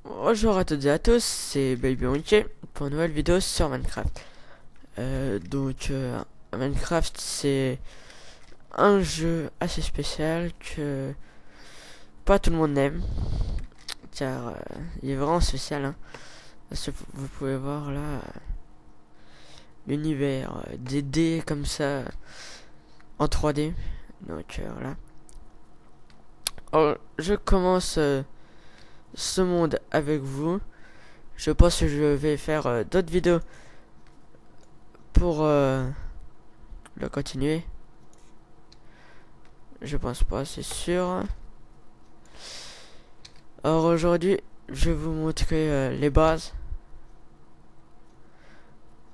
Bonjour à toutes et à tous, c'est Baby Monkey pour une nouvelle vidéo sur Minecraft. Minecraft c'est un jeu assez spécial que pas tout le monde aime, car il est vraiment spécial. Parce que vous pouvez voir là l'univers des dés comme ça en 3D. Voilà. Alors, je commence ce monde avec vous. Je pense que je vais faire d'autres vidéos pour le continuer. Je pense pas, c'est sûr. Alors aujourd'hui, je vais vous montrer les bases.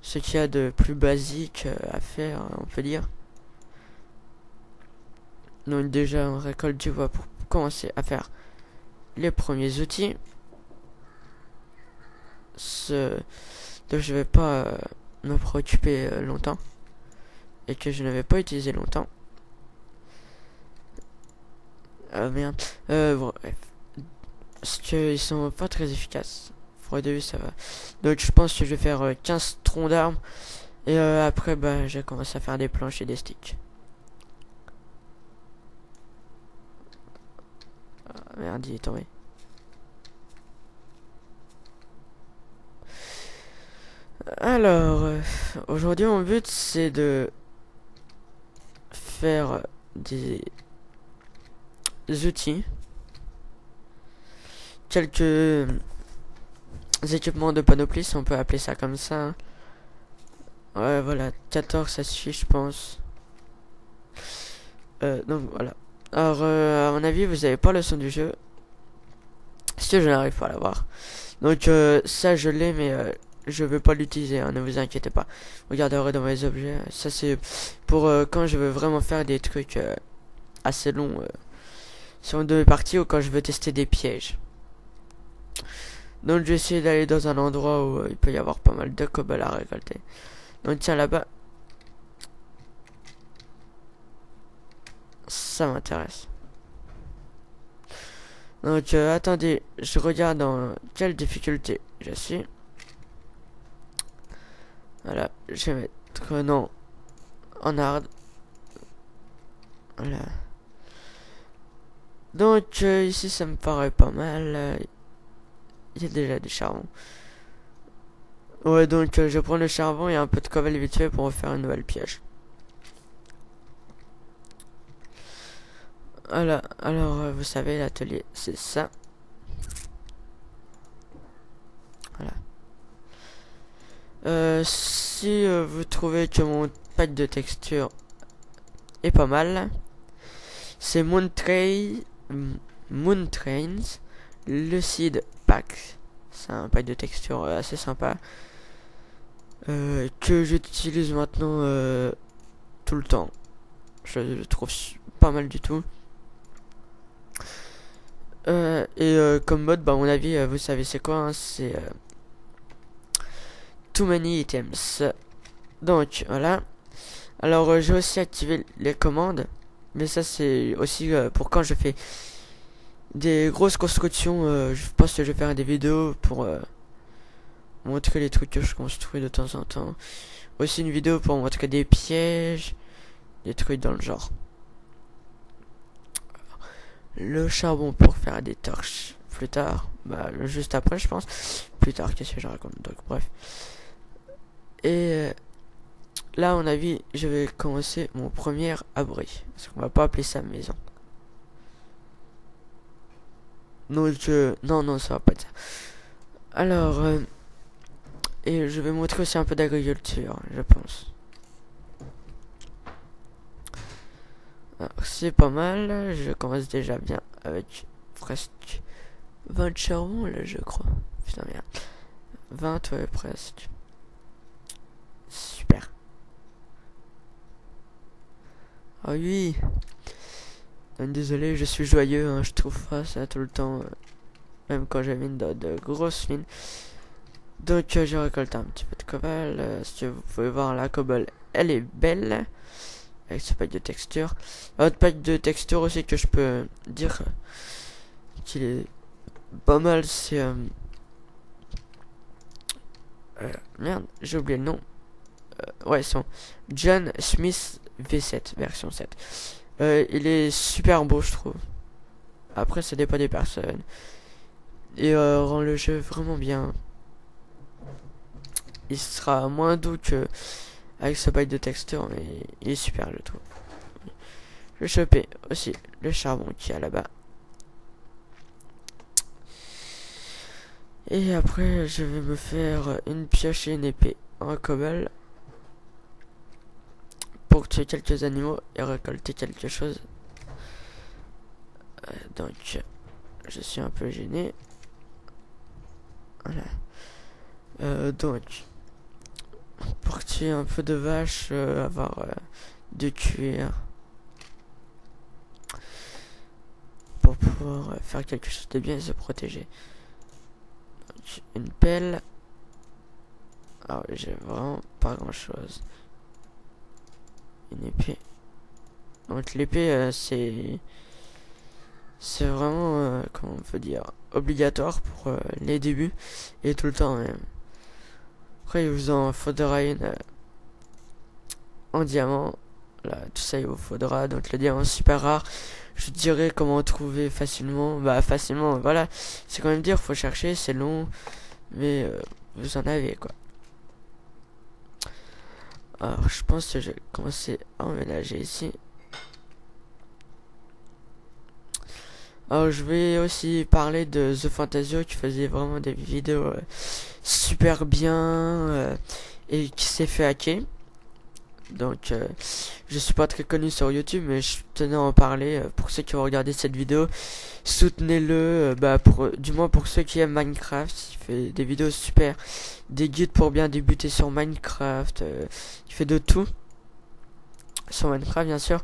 Ce qu'il y a de plus basique à faire, on peut dire. Donc déjà, on récolte du bois pour commencer à faire les premiers outils. Donc je vais pas me préoccuper longtemps. Et que je ne vais pas utiliser longtemps. Merde. Bon, bref. Parce qu'ils sont pas très efficaces. Pour au début, ça va. Donc je pense que je vais faire 15 troncs d'arbres. Et après, bah, je vais commencer à faire des planches et des sticks. Ah, merde, il est tombé. Alors, aujourd'hui, mon but, c'est de faire des outils. Quelques équipements de panoplie, si on peut appeler ça comme ça. Ouais, voilà, 14, ça suffit, je pense. Donc, voilà. Alors, à mon avis, vous avez pas le son du jeu. Parce que je n'arrive pas à l'avoir. Donc, ça, je l'ai, mais je veux pas l'utiliser, hein, ne vous inquiétez pas. Regardez dans mes objets. Ça, c'est pour quand je veux vraiment faire des trucs assez longs sur deux parties ou quand je veux tester des pièges. Donc, je vais essayer d'aller dans un endroit où il peut y avoir pas mal de cobble à récolter. Donc, tiens, là-bas. Ça m'intéresse. Donc, attendez, je regarde dans quelle difficulté je suis. Voilà, je vais mettre non en hard. Voilà. Donc, ici, ça me paraît pas mal. Il y a déjà du charbon. Ouais, donc, je prends le charbon et un peu de cobble vite fait pour faire une nouvelle piège. Voilà, alors, vous savez, l'atelier, c'est ça. Voilà. Si vous trouvez que mon pack de texture est pas mal, c'est Moontrains Lucid Pack. C'est un pack de texture assez sympa que j'utilise maintenant tout le temps. Je le trouve pas mal du tout. Comme mode, bah à mon avis, vous savez c'est quoi, hein, c'est Too Many Items. Donc voilà. Alors j'ai aussi activé les commandes, mais ça c'est aussi pour quand je fais des grosses constructions. Je pense que je vais faire des vidéos pour montrer les trucs que je construis de temps en temps. Aussi une vidéo pour montrer des pièges, des trucs dans le genre. Le charbon pour faire des torches plus tard, bah juste après je pense. Plus tard, qu'est-ce que je raconte, donc bref. Et là, à mon avis, je vais commencer mon premier abri. Parce qu'on va pas appeler ça maison. Donc, non, ça va pas être ça. Alors, et je vais montrer aussi un peu d'agriculture, je pense. C'est pas mal, je commence déjà bien avec presque 20 charbons, là, je crois. Putain, merde. 20, ouais, presque. Super. Ah oui. Désolé, je suis joyeux, hein, je trouve pas ça tout le temps. Même quand j'ai mine de grosses mines. Donc j'ai récolté un petit peu de cobble. Si vous pouvez voir, la cobble, elle est belle. Avec ce pack de texture. Autre pack de texture aussi que je peux dire qu'il est pas mal, c'est Merde, j'ai oublié le nom. Ouais, son John Smith V7 version 7. Il est super beau, je trouve. Après, ça dépend des personnes. Et rend le jeu vraiment bien. Il sera moins doux que avec ce bail de texture, mais il est super, je trouve. Je vais choper aussi le charbon qui est là-bas. Et après, je vais me faire une pioche et une épée en cobble pour tuer quelques animaux et récolter quelque chose. Donc, je suis un peu gêné. Voilà. Donc, pour tuer un peu de vaches, avoir du cuir pour pouvoir faire quelque chose de bien et se protéger. Donc, une pelle. Ah oui, j'ai vraiment pas grand chose. Une épée. Donc l'épée, c'est vraiment, comment on peut dire, obligatoire pour les débuts et tout le temps même. Après, il vous en faudra une en diamant. Là, tout ça, il vous faudra. Donc, le diamant super rare. Je dirais comment trouver facilement. Bah, facilement, voilà. C'est quand même dire, faut chercher, c'est long. Mais vous en avez, quoi. Alors, je pense que je vais commencer à emménager ici. Alors, je vais aussi parler de The Fantasio qui faisait vraiment des vidéos super bien et qui s'est fait hacker. Donc, je suis pas très connu sur YouTube, mais je tenais à en parler pour ceux qui vont regarder cette vidéo. Soutenez-le, du moins pour ceux qui aiment Minecraft. Il fait des vidéos super, des guides pour bien débuter sur Minecraft. Il fait de tout sur Minecraft, bien sûr.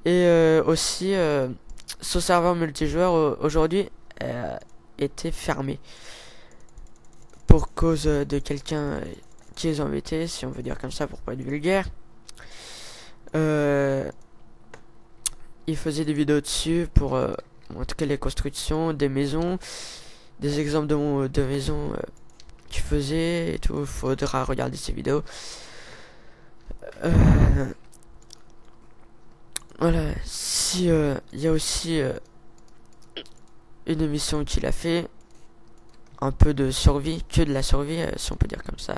Et aussi, son serveur multijoueur aujourd'hui était fermé pour cause de quelqu'un qui les embêtait, si on veut dire comme ça pour pas être vulgaire. Il faisait des vidéos dessus pour montrer les constructions des maisons, des exemples de maisons qu'il faisait et tout. Faudra regarder ces vidéos. Voilà. Si il y a aussi une émission qu'il a fait, un peu de survie, que de la survie, si on peut dire comme ça.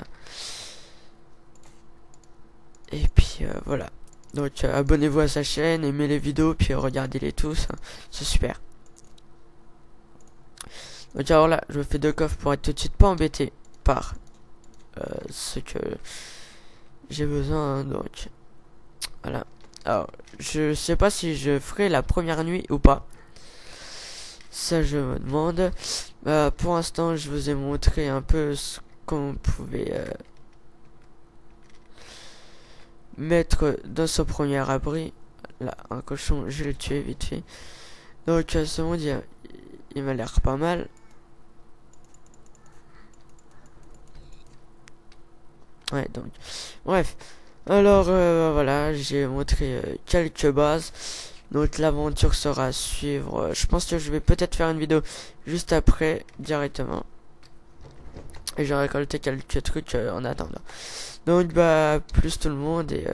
Et puis voilà. Donc abonnez-vous à sa chaîne, aimez les vidéos, puis regardez-les tous, hein. C'est super. Donc alors là, je me fais 2 coffres pour être tout de suite pas embêté par ce que j'ai besoin, hein. Donc voilà. Alors, je sais pas si je ferai la première nuit ou pas. Ça, je me demande. Pour l'instant, je vous ai montré un peu ce qu'on pouvait mettre dans son premier abri. Là, un cochon, je l'ai tué vite fait. Donc, ce monde, il m'a l'air pas mal. Ouais, donc, bref. Alors, voilà, j'ai montré quelques bases. Donc, l'aventure sera à suivre. Je pense que je vais peut-être faire une vidéo juste après, directement. Et j'ai récolté quelques trucs en attendant. Donc, plus tout le monde et